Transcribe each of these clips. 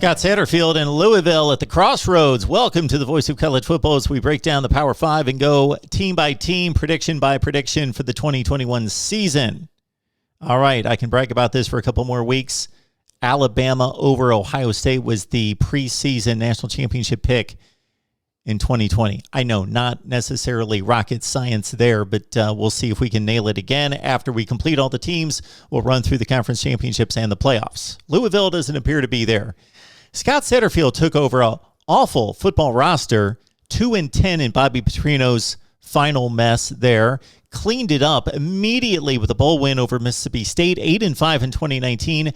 Scott Satterfield in Louisville at the Crossroads. Welcome to the Voice of College Football as we break down the Power 5 and go team by team, prediction by prediction for the 2021 season. All right, I can brag about this for a couple more weeks. Alabama over Ohio State was the preseason national championship pick in 2020. I know, not necessarily rocket science there, but we'll see if we can nail it again. After we complete all the teams, we'll run through the conference championships and the playoffs. Louisville doesn't appear to be there. Scott Satterfield took over an awful football roster, 2-10 in Bobby Petrino's final mess there, cleaned it up immediately with a bowl win over Mississippi State, 8-5 in 2019.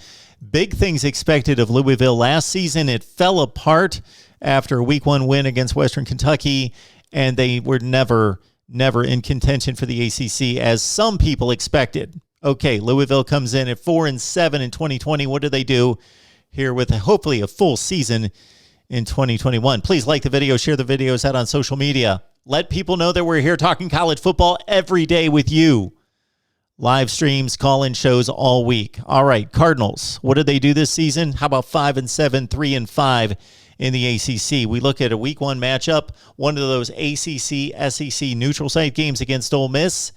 Big things expected of Louisville last season. It fell apart after a week one win against Western Kentucky, and they were never in contention for the ACC as some people expected. Okay, Louisville comes in at 4-7 in 2020. What do they do here with hopefully a full season in 2021? Please like the video, share the videos out on social media. Let people know that we're here talking college football every day with you. Live streams, call-in shows all week. All right, Cardinals. What did they do this season? How about 5-7, 3-5 in the ACC? We look at a week one matchup, one of those ACC, SEC neutral site games against Ole Miss.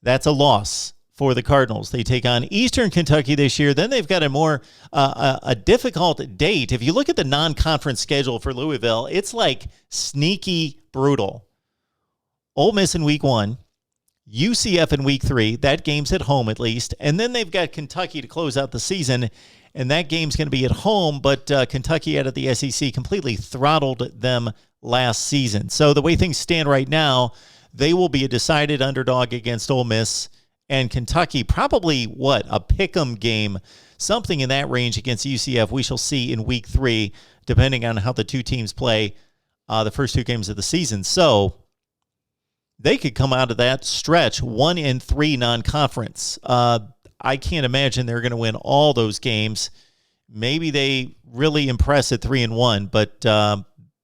That's a loss for the Cardinals. They take on Eastern Kentucky this year. Then they've got a difficult date. If you look at the non-conference schedule for Louisville, it's like sneaky brutal. Ole Miss in week one, UCF in week three. That game's at home at least. And then they've got Kentucky to close out the season, and that game's going to be at home, but Kentucky out of the SEC completely throttled them last season. So the way things stand right now, they will be a decided underdog against Ole Miss. And Kentucky, probably, a pick'em game, something in that range against UCF. We shall see in week three, depending on how the two teams play the first two games of the season. So they could come out of that stretch 1-3 non-conference. I can't imagine they're going to win all those games. Maybe they really impress at 3-1, but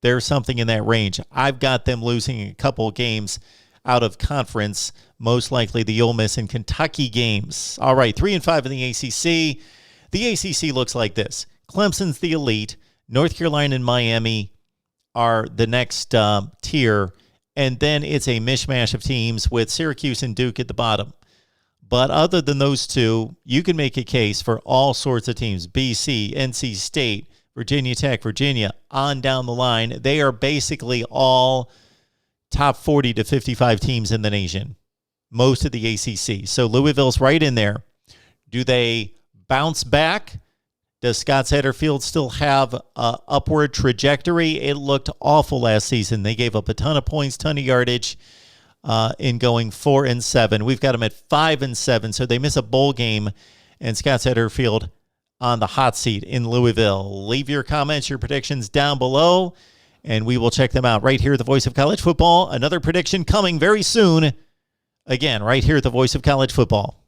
there's something in that range. I've got them losing a couple games out of conference, most likely the Ole Miss and Kentucky games. All right, 3-5 in the ACC. The ACC looks like this. Clemson's the elite. North Carolina and Miami are the next tier. And then it's a mishmash of teams with Syracuse and Duke at the bottom. But other than those two, you can make a case for all sorts of teams. BC, NC State, Virginia Tech, Virginia, on down the line. They are basically all top 40 to 55 teams in the nation, most of the ACC. So Louisville's right in there. Do they bounce back? Does Scott Satterfield still have an upward trajectory? It looked awful last season. They gave up a ton of points, ton of yardage in going 4-7. We've got them at 5-7, so they miss a bowl game, and Scott Satterfield on the hot seat in Louisville. Leave your comments, your predictions down below, and we will check them out right here at the Voice of College Football. Another prediction coming very soon. Again, right here at the Voice of College Football.